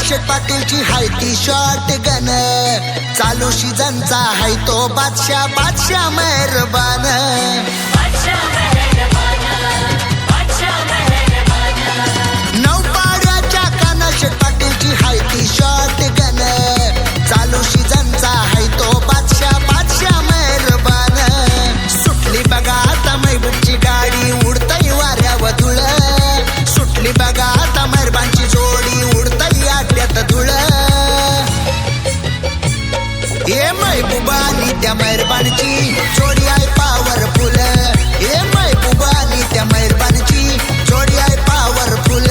शेठ पाटीलची हाय ती short gun, चालू सीझनचा हाय तो बादशाह बादशाह मेहरबान. नौपाड्याच्या काना शेठ पाटीलची हाय ती शॉर्ट गन, चालू सीझनचा हाय तो बादशाह बादशाह मेहरबान. सुटली बघा आता महबूबची गाडी उडतई वाऱ्यावर धुळ, सुटली बघा आता मेहरबानची जोडी उडतई आट्यात धुळ. हे महबूबानी त्या मेहरबानची जोडी आहे पॉवरफुल, हे महबूबानी त्या मेहरबानची जोडी आहे पॉवरफुल.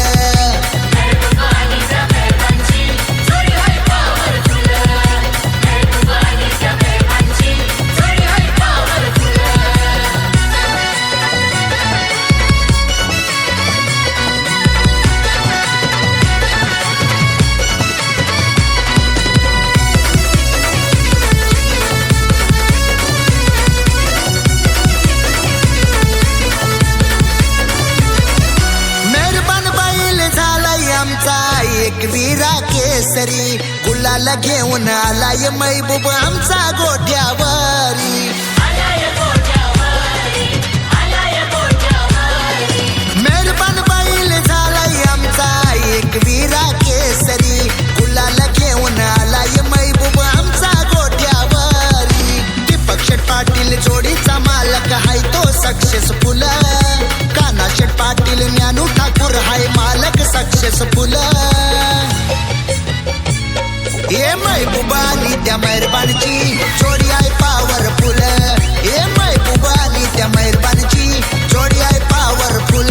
एक वीरा केसरी गुलाल घेऊन आलाय महबूब आमचा गोठ्यावरी. मेहरबान बैल झालाय आमचा एक वीरा केसरी गुलाल घेऊन आलाय महबूब आमचा गोठ्यावरी. दीपक शेठ पाटील जोडीचा मालक हाय तो सक्सेसफुल, काना शेठ पाटील ज्ञानू ठाकूर हाय मालक सक्सेसफुल. हे महबूबानी त्या मेहरबानची जोडी आहे पॉवरफुल, हे महबूबानी त्या मेहरबानची जोडी आहे पॉवरफुल.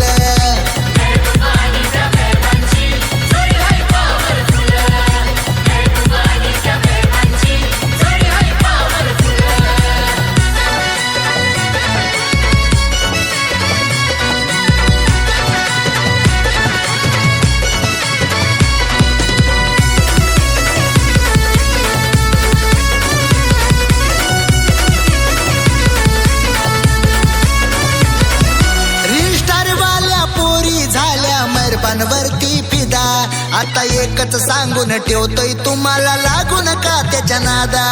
वरती फिदा आता एकच सांगून ठेवतोय तुम्हाला, लागू नका त्याच्या नादा.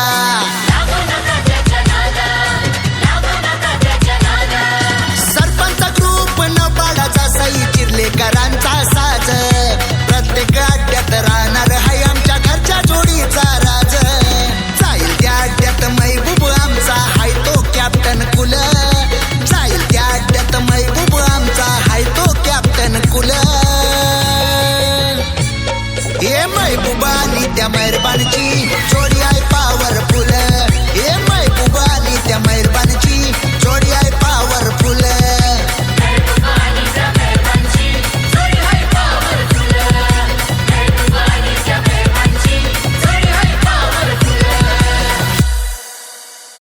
सरपंच ग्रुप नौपाड्याचा सई चिर्लेकरांचा साज, प्रत्येक अड्ड्यात राहणार हाय आमच्या घरच्या जोडीचा राज. जाईल त्या अड्ड्यात महबूब आमचा हाय तो कॅप्टन कुल, जाईल त्या अड्ड्यात महबूब आमचा हाय तो कॅप्टन कुल. हे महबूबानी त्या मेहरबानची